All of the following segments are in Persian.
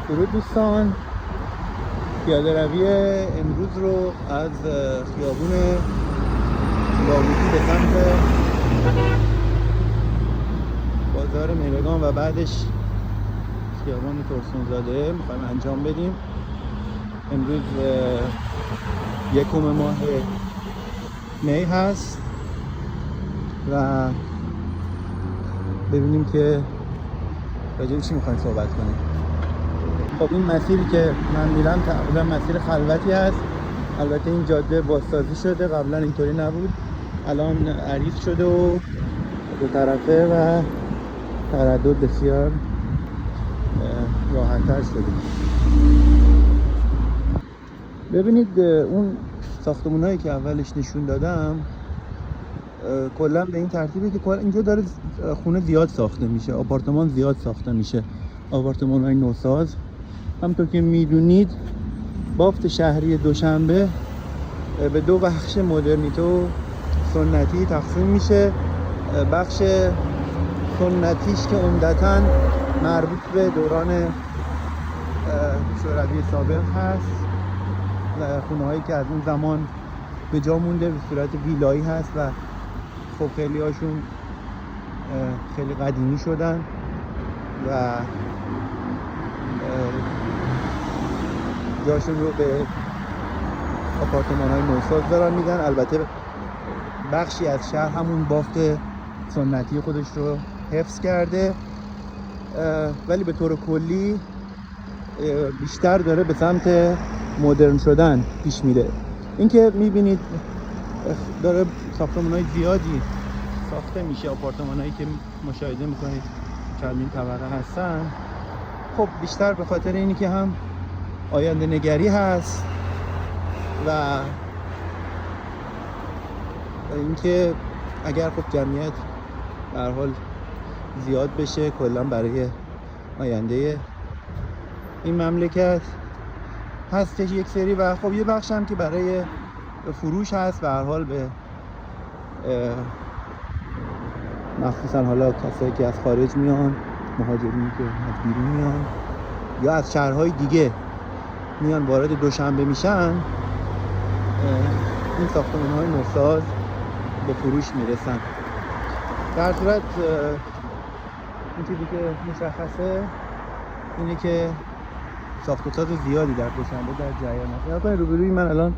درود دوستان، پیاده روی امروز رو از خیابون لاهوتی به سمت بازار میرگان و بعدش خیابان ترسونزاده میخوایم انجام بدیم. امروز 1 ماه می هست و ببینیم که راجع به چی میخوایم صحبت کنیم. خب این مسیری که من میرم تقریبا مسیر خلوتی هست. البته این جاده بازسازی شده، قبلا اینطوری نبود، الان عریض شده و دو طرفه و تردد بسیار راحت‌تر شده. ببینید اون ساختمونایی که اولش نشون دادم کلا به این ترتیبه که اینجا داره خونه زیاد ساخته میشه، آپارتمان زیاد ساخته میشه، آپارتمان‌های نوساز. همونطور که میدونید بافت شهری دوشنبه به 2 بخش مدرنیته و سنتی تقسیم میشه. بخش سنتیش که عمدتاً مربوط به دوران شوروی سابق هست، خونه هایی که از اون زمان به جا مونده به صورت ویلایی هست و خب خیلی هاشون خیلی قدیمی شدن و جاشون رو به آپارتمان های نوساز دارن میدن. البته بخشی از شهر همون بافت سنتی خودش رو حفظ کرده، ولی به طور کلی بیشتر داره به سمت مدرن شدن پیش میره. این که میبینید داره ساختمان‌های زیادی ساخته میشه، آپارتمان‌هایی که مشاهده میکنید چندین طبقه هستن، خب بیشتر به خاطر اینی که هم آینده نگری هست و اینکه اگر خب جمعیت به هر حال زیاد بشه کلا برای آینده این مملکت هستش یک سری، و خب یه بخش هم که برای فروش هست به هر حال، به مخصوصا حالا کسایی که از خارج میان، مهاجرینی که از بیرون میان یا از شهرهای دیگه میان وارد دوشنبه میشن، این ساختمان‌های نوساز به فروش میرسن. در صورت این چیزی که مشخصه اینه که ساخت و ساز زیادی در دوشنبه در جریان هست. یعنی روبروی من الان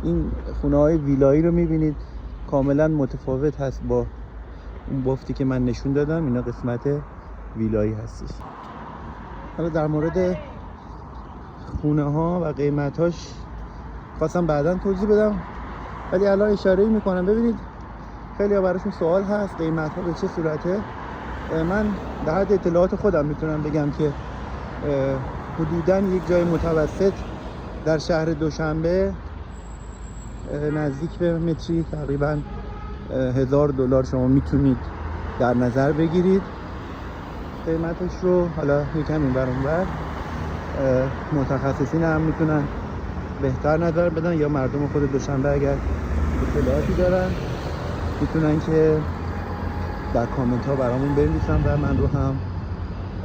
این خونه‌های ویلایی رو میبینید، کاملا متفاوت هست با اون بافتی که من نشون دادم. اینا قسمت ویلایی هستش. حالا در مورد خونه ها و قیمت هاش خواستم بعداً توضیح بدم، ولی الان اشاره میکنم. ببینید خیلی ها براشون سوال هست قیمت ها به چه صورته. من در حد اطلاعات خودم میتونم بگم که حدوداً یک جای متوسط در شهر دوشنبه نزدیک به متری تقریباً $1000 شما میتونید در نظر بگیرید قیمتش رو. حالا یکم این ور اون ور متخصصین هم میتونن بهتر نظر بدن، یا مردم خود دوشنبه اگر اطلاعاتی دارن میتونن که در کامنت ها برامون بنویسن و من رو هم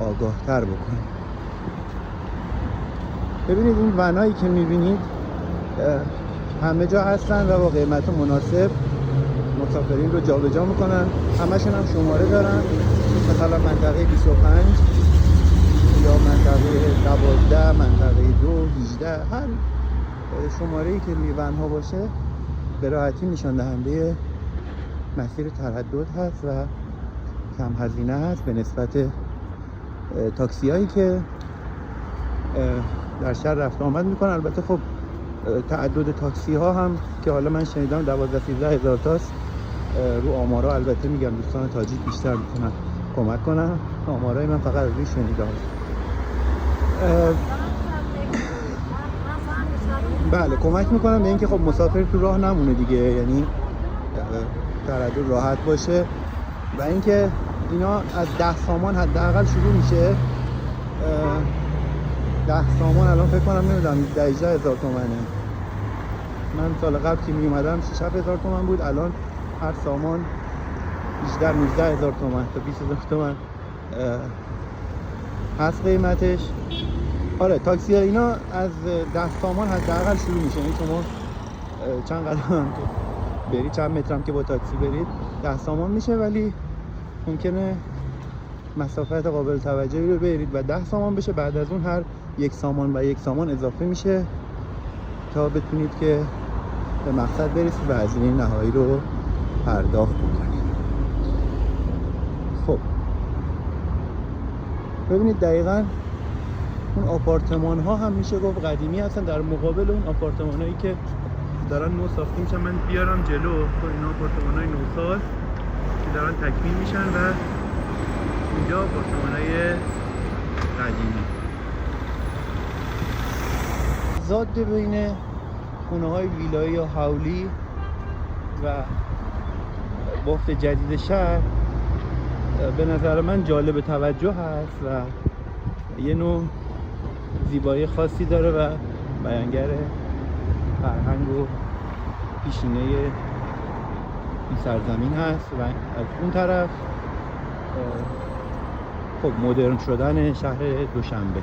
آگاه تر بکنم. ببینید این ونایی که میبینید همه جا هستن و با قیمت مناسب مسافرین رو جابجا میکنن. همشون هم شماره دارن، مثلا منطقه 25 یا منطقه 12، منطقه 2، 18، هر شماره‌ای که ون ها باشه به راحتی نشان دهنده مسیر تردد هست و کم هزینه هست به نسبت تاکسی هایی که در شهر رفت آمد میکنن. البته خب تعدد تاکسی ها هم که حالا من شنیدم 12-13 هزار تاست. رو آمارا البته میگم دوستان تاجیک بیشتر میتونن کمک کنن، آمارای من فقط روی شنیدم. بله کمک میکنم به اینکه خب مسافر تو راه نمونه دیگه، یعنی تردد راحت باشه. و اینکه اینا از 10 سامان حداقل شروع میشه. 10 سامان الان فکر کنم نمیدونم 18,000 تومنه. من سال قبل که می اومدم 6,000 تومن بود، الان هر سامان 18,000 تومن تا 20,000 تومن هست قیمتش. آره تاکسی ها اینا از 10 سامان حداقل شروع میشه. یعنی شما چند قدم که برید، چند مترم که با تاکسی برید 10 سامان میشه، ولی ممکنه مسافت قابل توجهی رو برید و 10 سامان بشه. بعد از اون هر 1 سامان و 1 سامان اضافه میشه تا بتونید که به مقصد برسید و هزینه نهایی رو پرداخت بکنید. خب ببینید دقیقاً اون آپارتمان ها هم میشه گفت قدیمی هستن در مقابل اون آپارتمان هایی که دارن نو ساخته میشن. من بیارم جلو تو این آپارتمان های نوساز که دارن تکمیل میشن و اینجا آپارتمان های قدیمی. زاد بین خونه های ویلایی یا هولی و بافت جدید شهر به نظر من جالب توجه هست و یه نوع زیبایی خاصی داره و بیانگر فرهنگ و پیشینه این سرزمین هست. و از اون طرف خب مدرن شدن شهر دوشنبه.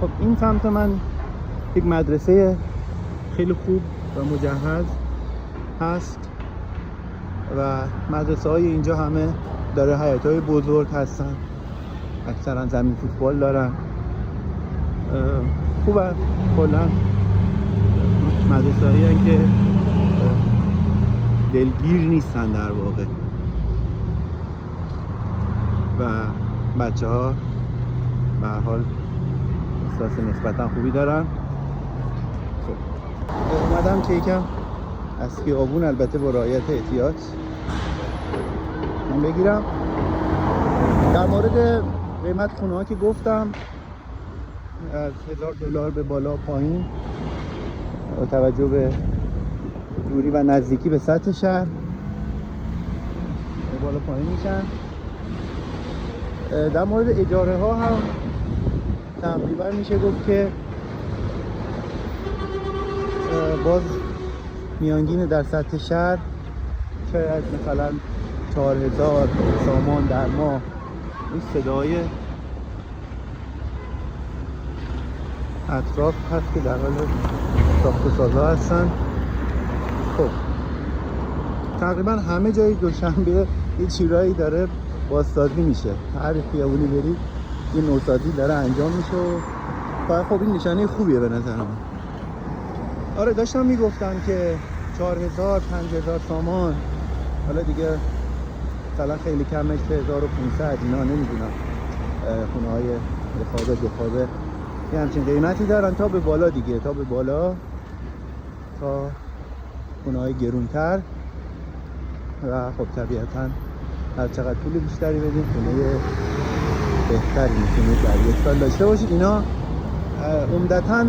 خب این سمت من یک مدرسه خیلی خوب و مجهز هست و مدرسه های اینجا همه داره حیاط های بزرگ هستن، اکثرا زمین فوتبال دارن. خوبه کلا مدرسه هایی هستن که دلگیر نیستن در واقع و بچه ها به هر حال احساس نسبتا خوبی دارن. خب اومدم که یکم از خیابون البته با رعایت احتیاط من بگیرم. در مورد قیمت خونه ها که گفتم از $1000 به بالا پایین با توجه به دوری و نزدیکی به سطح شهر به بالا پایین میشن. در مورد اجاره ها هم تقریبا میشه گفت که باز میانگین در سطح شهر شاید مثلا 4000 سامان در ماه. این صدای اطراف هست که در حال ساخت و سازها هستن. خب تقریبا همه جای دوشنبه یه چیزایی داره بازسازی میشه. هر خیابونی برید یه نوسازی داره انجام میشه و خب این نشانه خوبیه به نظر من. آره داشتم میگفتم که 4000 5000 سامان، حالا دیگه مثلا خیلی کمش 3500 اینا نمیدونم، خونه های بخوابه یه همچین قیمتی دارن تا به بالا دیگه، تا به بالا تا خونه های گرونتر و خب طبیعتا هر چقدر پول بیشتری بدین خونه بهتری میتونید در یک سال داشته باشید. اینا عمدتاً